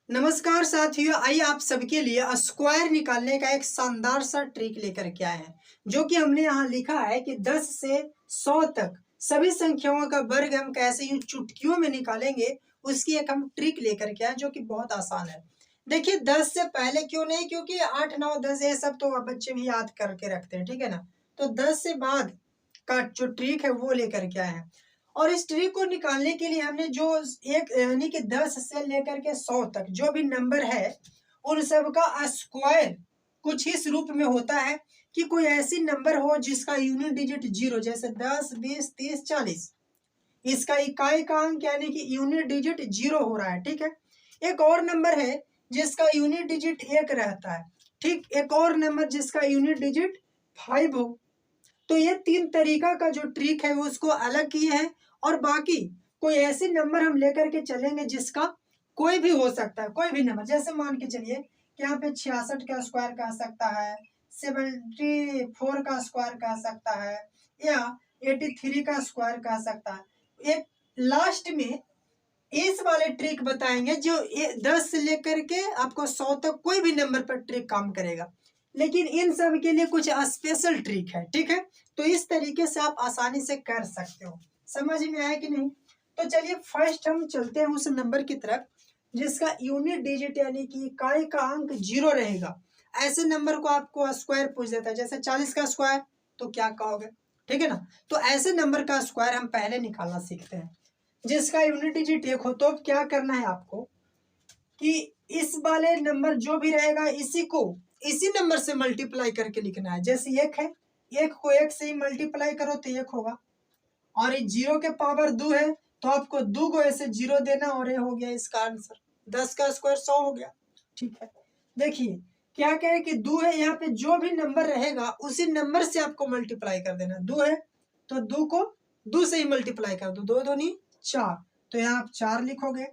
नमस्कार साथियों, आइए आप सबके लिए स्क्वायर निकालने का एक शानदार सा ट्रिक लेकर के आए हैं। जो कि हमने यहाँ लिखा है कि 10 से 100 तक सभी संख्याओं का वर्ग हम कैसे यूं चुटकियों में निकालेंगे, उसकी एक हम ट्रिक लेकर के आए जो कि बहुत आसान है। देखिए 10 से पहले क्यों नहीं, क्योंकि 8 9 10 ये सब तो बच्चे भी याद करके रखते हैं, ठीक है ना। तो 10 से बाद का जो ट्रिक है वो लेकर के आए हैं। और इस ट्रिक को निकालने के लिए हमने जो एक यानी कि 10 से लेकर के 100 तक जो भी नंबर है उन सब का स्क्वायर कुछ इस रूप में होता है कि कोई ऐसी नंबर हो जिसका यूनिट डिजिट जीरो, जैसे 10 20 30 40, इसका इकाई का अंक यानी कि यूनिट डिजिट जीरो हो रहा है, ठीक है। एक और नंबर है जिसका यूनिट डिजिट एक रहता है, ठीक। एक और नंबर जिसका यूनिट डिजिट 5 हो। तो ये तीन तरीका का जो ट्रिक है वो उसको अलग किए हैं। और बाकी कोई ऐसे नंबर हम लेकर के चलेंगे जिसका कोई भी हो सकता है, कोई भी नंबर, जैसे मान के चलिए कि यहाँ पे 66 का स्क्वायर कह सकता है, 74 का स्क्वायर कह सकता है, या 83 का स्क्वायर कह सकता है। एक लास्ट में इस वाले ट्रिक बताएंगे जो 10 से लेकर के आपको 100 तक कोई भी नंबर पर ट्रिक काम करेगा, लेकिन इन सब के लिए कुछ स्पेशल ट्रिक है, ठीक है। तो इस तरीके से आप आसानी से कर सकते हो। समझ में आया कि नहीं? तो चलिए फर्स्ट हम चलते हैं उस नंबर की तरफ जिसका यूनिट डिजिट यानी कि इकाई का अंक जीरो रहेगा। ऐसे नंबर को आपको स्क्वायर पूछ देता है, जैसे 40 का स्क्वायर, तो क्या कहोगे, ठीक है ना। तो ऐसे नंबर का स्क्वायर हम पहले निकालना सीखते हैं जिसका यूनिट डिजिट एक हो। तो अब क्या करना है आपको कि इस वाले नंबर जो भी रहेगा इसी को इसी नंबर से मल्टीप्लाई करके लिखना है। जैसे एक है, एक को एक से ही मल्टीप्लाई करो तो एक होगा, और ये जीरो के पावर दो है तो आपको दो को ऐसे जीरो देना, और ये हो गया इसका आंसर। 10 का स्क्वायर 100 हो गया, ठीक है। देखिए क्या कहे कि दो है, यहाँ पे जो भी नंबर रहेगा उसी नंबर से आपको मल्टीप्लाई कर देना। दो है तो दो को दो से ही मल्टीप्लाई कर दो, दो दूनी 4, तो यहाँ आप 4 लिखोगे।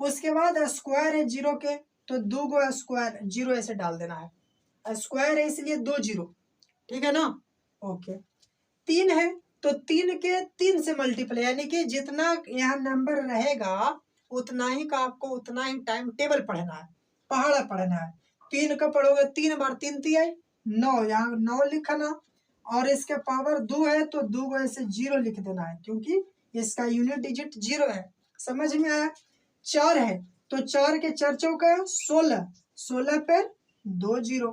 उसके बाद स्क्वायर है जीरो के, तो दो को स्क्वायर जीरो ऐसे डाल देना है। स्क्वायर है इसलिए दो जीरो, ठीक है ना। ओके। तीन है तो तीन के तीन से मल्टीप्लाई, यानी कि जितना यहाँ नंबर रहेगा उतना ही का आपको उतना ही टाइम टेबल पढ़ना है, पहाड़ा पढ़ना है। तीन का पढ़ोगे, तीन बार तीन तिहाई 9, यहाँ 9 लिखना, और इसके पावर दो है तो दो को ऐसे जीरो लिख देना है क्योंकि इसका यूनिट डिजिट जीरो है। समझ में आया? चार है तो चार के चार चौका 16, 16 पर दो जीरो।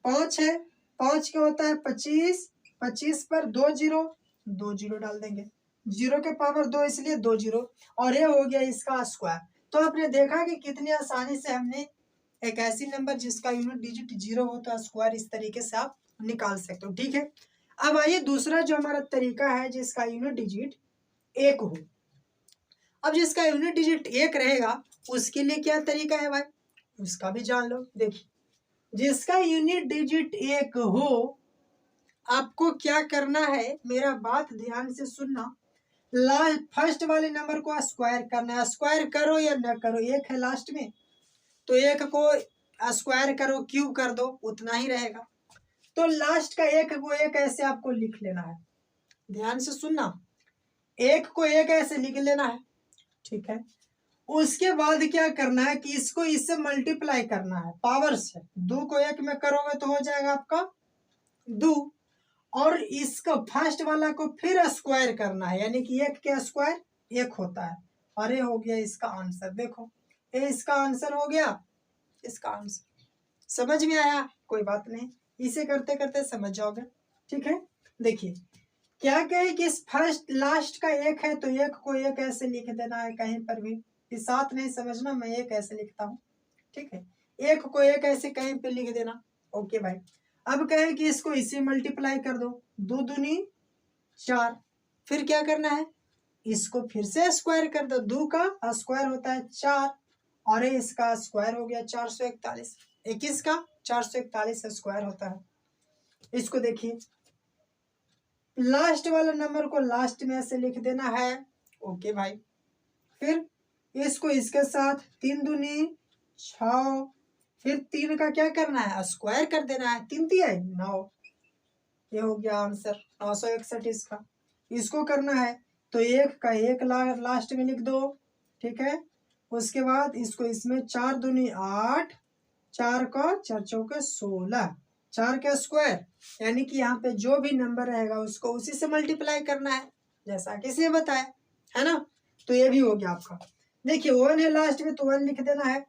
पाँच है, पाँच का होता है 25, 25 पर दो जीरो, दो जीरो डाल देंगे। जीरो के पावर दो इसलिए दो जीरो, और ये हो गया इसका स्क्वायर। तो आपने देखा कि कितनी आसानी से हमने एक ऐसी नंबर जिसका यूनिट डिजिट जीरो हो तो स्क्वायर इस तरीके से आप निकाल सकते हो, ठीक है। अब आइए दूसरा जो हमारा तरीका है जिसका यूनिट डिजिट एक हो। अब जिसका यूनिट डिजिट एक रहेगा उसके लिए क्या तरीका है भाई, उसका भी जान लो। देखिए जिसका यूनिट डिजिट एक हो, आपको क्या करना है, मेरा बात ध्यान से सुनना। लास्ट फर्स्ट वाले नंबर को स्क्वायर करना है। स्क्वायर करो या न करो, एक है लास्ट में, तो एक को स्क्वायर करो, क्यूब कर दो, उतना ही रहेगा। तो लास्ट का एक को एक ऐसे आपको लिख लेना है। ध्यान से सुनना, एक को एक ऐसे लिख लेना है, ठीक है। उसके बाद क्या करना है कि इसको इससे मल्टीप्लाई करना है पावर से। दो को एक में करोगे तो हो जाएगा आपका दो, और इसका फर्स्ट वाला को फिर स्क्वायर करना है, यानी कि एक के स्क्वायर एक होता है, और ये हो गया इसका आंसर। देखो ये इसका आंसर हो गया, इसका आंसर। समझ में आया? कोई बात नहीं, इसे करते करते समझ जाओगे, ठीक है। देखिए क्या कहे कि इस फर्स्ट लास्ट का एक है तो एक को एक ऐसे लिख देना है, कहीं पर भी इस साथ नहीं समझना, मैं एक ऐसे लिखता हूँ, ठीक है। एक को एक ऐसे कहीं पे लिख देना, ओके भाई। अब कहे कि इसको इसे मल्टीप्लाई कर दो, दो दूनी 4, फिर क्या करना है, इसको फिर से स्क्वायर कर दो। दो का स्क्वायर होता है 4, और इसका स्क्वायर हो गया 441। 21 का 441 स्क्वायर होता है। इसको देखिए लास्ट वाला नंबर को लास्ट में ऐसे लिख देना है, ओके भाई। फिर इसको इसके साथ तीन दूनी 6, फिर तीन का क्या करना है, स्क्वायर कर देना है, तीन तिहाई 9, ये हो गया आंसर 961 इसका। इसको करना है तो एक का एक लास्ट में लिख दो, ठीक है। उसके बाद इसको इसमें 4 दूनी 8, 4 का 4 चौके 16, 4 का स्क्वायर, यानी कि यहाँ पे जो भी नंबर रहेगा उसको उसी से मल्टीप्लाई करना है, जैसा कि इसे बताया है ना। तो ये भी हो गया आपका। देखिए 1 है लास्ट में, तो 1 लिख देना है।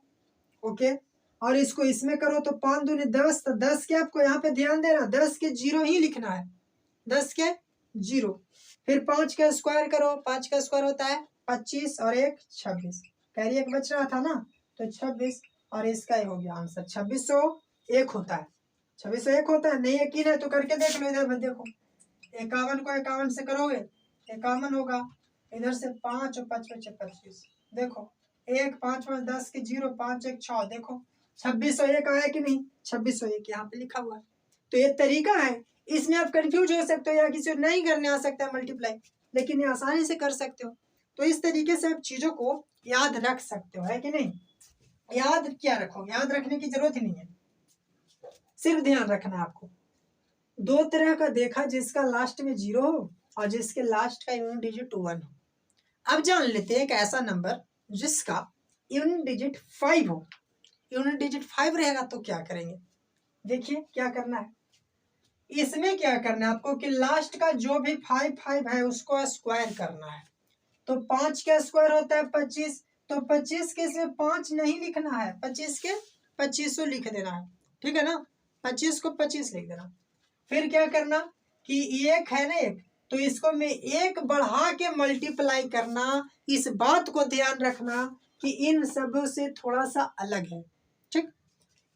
ओके, और इसको इसमें करो तो 5 दूनी 10, तो 10 के आपको यहाँ पे ध्यान देना, 10 के 0 ही लिखना है, 10 के 0। फिर 5 का स्क्वायर करो, 5 का स्क्वायर होता है 25 और 1 26, कैरी 1 बच रहा था ना, तो 26, और इसका ही हो गया आंसर 2601 होता है। 2601 होता है, नहीं यकीन है तो करके देख लो। इधर में देखो, 51 को 51 से करोगे 51 होगा, इधर से 5 और 5 बचे 25, देखो 1 5 5 10 के 0, 5 1 6, देखो 2601 आया कि नहीं, 2601 यहाँ पे लिखा हुआ है। तो ये तरीका है, इसमें आप कंफ्यूज हो सकते हो या किसी को नहीं करने आ सकता है मल्टीप्लाई, लेकिन ये आसानी से कर सकते हो। तो इस तरीके से आप चीजों को याद रख सकते हो, है कि नहीं। याद क्या रखोगे, याद रखने की जरूरत ही नहीं है, सिर्फ ध्यान रखना है आपको। दो तरह का देखा, जिसका लास्ट में 0 हो और जिसके लास्ट का यूनिट डिजिट 1 हो। अब जान लेते हैं एक ऐसा नंबर जिसका यूनिट डिजिट 5 हो। यूनिट डिजिट 5 रहेगा तो क्या करेंगे, देखिए क्या करना है। इसमें क्या करना है आपको कि लास्ट का जो भी 5 है उसको स्क्वायर करना है। तो 5 का स्क्वायर होता है 25, तो 25 के इसमें 5 नहीं लिखना है, 25 के 2500 लिख देना है, ठीक है ना, 25 को 25 लिख देना। फिर क्या करना कि 1 है ना 1, तो इसको मैं 1 बढ़ा के मल्टीप्लाई करना। इस बात को ध्यान रखना कि इन सब से थोड़ा सा अलग है, ठीक।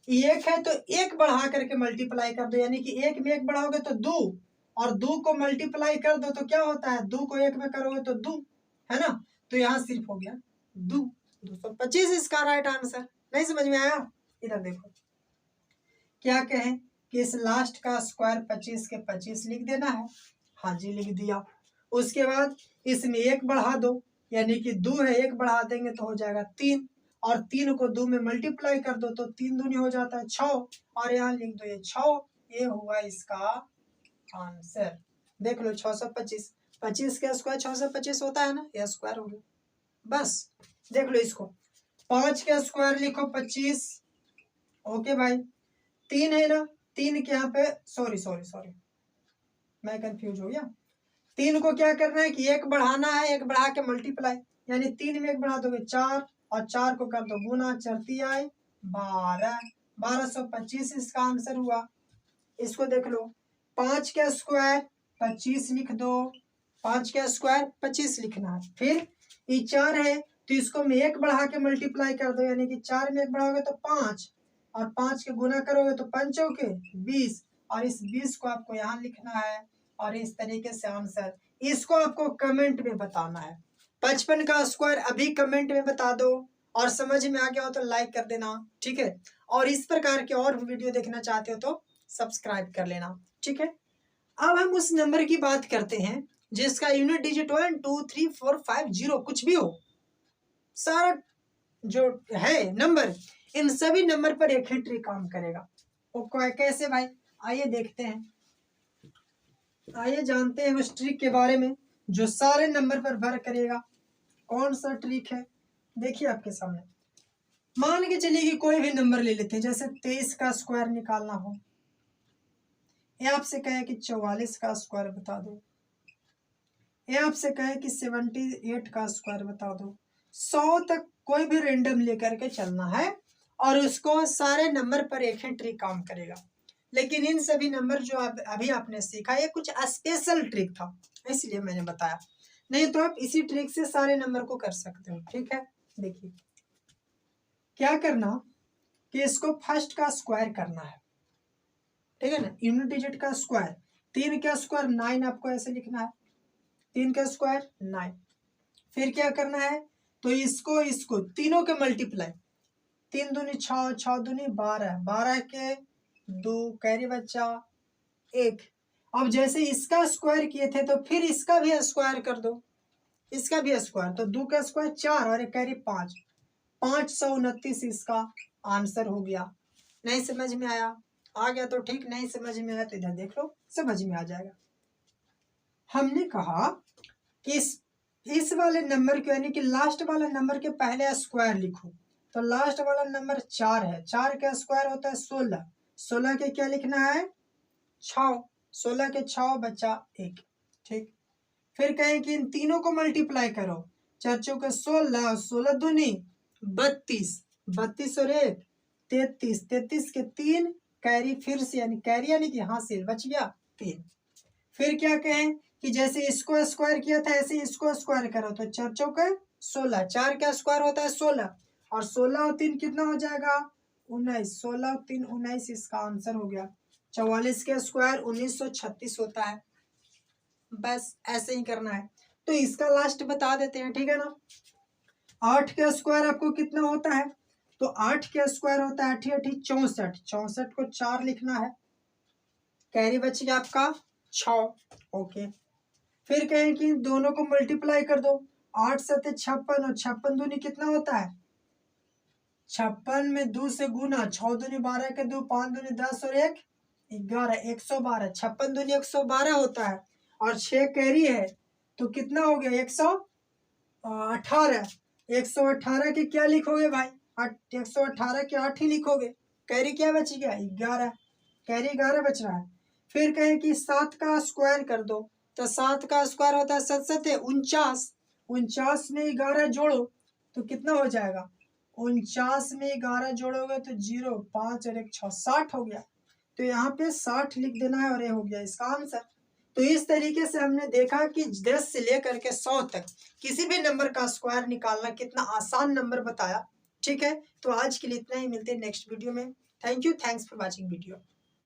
1 है तो 1 बढ़ा करके मल्टीप्लाई कर दो, यानी कि 1 में 1 बढ़ाओगे तो 2, और 2 को मल्टीप्लाई कर दो तो क्या होता है, 2 को 1 में करोगे तो 2, है ना। तो यहाँ सिर्फ हो गया 2, 225 इसका राइट आंसर। नहीं समझ में आया, इधर देखो क्या कहें कि इस लास्ट का स्क्वायर 25 के 25 लिख देना है। हाँ जी लिख दिया। उसके बाद इसमें 1 बढ़ा दो, यानी कि 2 है 1 बढ़ा देंगे तो हो जाएगा 3, और 3 को 2 में मल्टीप्लाई कर दो तो 3 दूनी हो जाता है 6, और यहाँ लिख दो ये 6। ये हुआ इसका आंसर। देख लो 625, 25 का स्क्वायर 625 होता है ना, यह स्क्वायर हो गया। बस देख लो इसको, 5 का स्क्वायर लिखो 25। ओके भाई, 3 है ना, 3 के यहाँ पे सॉरी मैं कंफ्यूज हो गया। 3 को क्या करना है कि 1 बढ़ाना है, 1 बढ़ा के मल्टीप्लाई, यानी 3 में 1 बढ़ा दोगे 4, और 4 को कर दो गुना, चरती आए 12, 1225 इसका आंसर हुआ। इसको देख लो, 5 का स्क्वायर 25 लिख दो, 5 का स्क्वायर 25 लिखना है। फिर ये 4 है तो इसको मैं 1 बढ़ा के मल्टीप्लाई कर दो, यानी कि 4 में 1 बढ़ाओगे तो 5, और 5 के गुना करोगे तो 5 के 20, और इस 20 को आपको यहाँ लिखना है, और इस तरीके से आंसर। इसको आपको कमेंट में बताना है, 55 का स्क्वायर अभी कमेंट में बता दो, और समझ में आ गया हो तो लाइक कर देना, ठीक है। और इस प्रकार के और भी वीडियो देखना चाहते हो तो सब्सक्राइब कर लेना, ठीक है। अब हम उस नंबर की बात करते हैं जिसका यूनिट डिजिट 1 2 3 4 5 0 कुछ भी हो, सारा जो है नंबर, इन सभी नंबर पर एक ही ट्रिक काम करेगा। वो कैसे भाई, आइए देखते हैं, आइए जानते हैं उस ट्रिक के बारे में जो सारे नंबर पर वर्क करेगा। कौन सा ट्रिक है, देखिए आपके सामने। मान के चलिए कि कोई भी नंबर ले लेते हैं, जैसे 23 का स्क्वायर निकालना हो, ये आपसे कहे कि 44 का स्क्वायर बता दो, ये आपसे कहे कि 78 का स्क्वायर बता दो। 100 तक कोई भी रेंडम लेकर के चलना है, और उसको सारे नंबर पर एक ही ट्रिक काम करेगा। लेकिन इन सभी नंबर जो अभी आपने सीखा, ये कुछ स्पेशल ट्रिक था, इसलिए मैंने बताया, नहीं तो आप इसी ट्रिक से सारे नंबर को कर सकते हो, ठीक है। देखिए क्या करना कि इसको फर्स्ट का स्क्वायर करना है, ठीक है ना, यूनिट डिजिट का स्क्वायर। 3 का स्क्वायर 9 आपको ऐसे लिखना है, 3 का स्क्वायर 9। फिर क्या करना है, तो इसको तीनों के मल्टीप्लाई, 3 दूनी 6, 6 दूनी 12, 12 के 2, कैरी बच्चा 1। अब जैसे इसका स्क्वायर किए थे तो फिर इसका भी स्क्वायर कर दो, इसका भी स्क्वायर, तो 2 का स्क्वायर 4 और 1 कैरी 5, 529 इसका आंसर हो गया। नहीं समझ में आया, आ गया तो ठीक, नहीं समझ में आया तो इधर देख लो, समझ में आ जाएगा। हमने कहा कि इस इस वाले नंबर को यानी कि लास्ट वाला नंबर के पहले स्क्वायर लिखो। तो लास्ट वाला नंबर 4 है, 4 का स्क्वायर होता है 16, 16 के क्या लिखना है 6, 16 के 6 बचा 1। ठीक, फिर कहें कि इन तीनों को मल्टीप्लाई करो, 4 चौके 16, 16 दूनी 32, 32 और 1 33, 33 के 3 कैरी फिर से यानी कैरी यानी कि हासिल बच गया 3। फिर क्या कहें कि जैसे इसको स्क्वायर किया था ऐसे इसको स्क्वायर करो, तो 4 चौके 16, 4 का स्क्वायर होता है 16 और 16 और 3 कितना हो जाएगा 19, 16 और 3 19, इसका आंसर हो गया 44 का स्क्वायर 1936 होता है। बस ऐसे ही करना है। तो इसका लास्ट बता देते हैं, ठीक है ना। 8 का स्क्वायर आपको कितना होता है, तो 8 का स्क्वायर होता है 8 8 64, 64 को 4 लिखना है, कैरी बच गया आपका 6। ओके, फिर कहें कि दोनों को मल्टीप्लाई कर दो, 8 7 56 और 56 दूनी कितना होता है 56 में 2 से गुना, 6 दूनी 12 के 2, 5 दूनी 10 और 1 11, 112, 56 दूनी 112 होता है और 6 कैरी है तो कितना हो गया 118। 118 के क्या लिखोगे भाई 118 के 8 ही लिखोगे, कैरी क्या बच गया 11, कैरी 11 बच रहा है। फिर कहें कि 7 का स्क्वायर कर दो, तो 7 का स्क्वायर होता है 7 7 49, 49 में 11 जोड़ो तो कितना हो जाएगा 49 में 11 जोड़ोगे तो 0 5 और 1 6 60 हो गया। तो यहाँ पे 60 लिख देना है और ये हो गया इसका आंसर। तो इस तरीके से हमने देखा कि 10 से लेकर के 100 तक किसी भी नंबर का स्क्वायर निकालना कितना आसान नंबर बताया। ठीक है, तो आज के लिए इतना ही, मिलते हैं नेक्स्ट वीडियो में। Thank you, thanks for watching video.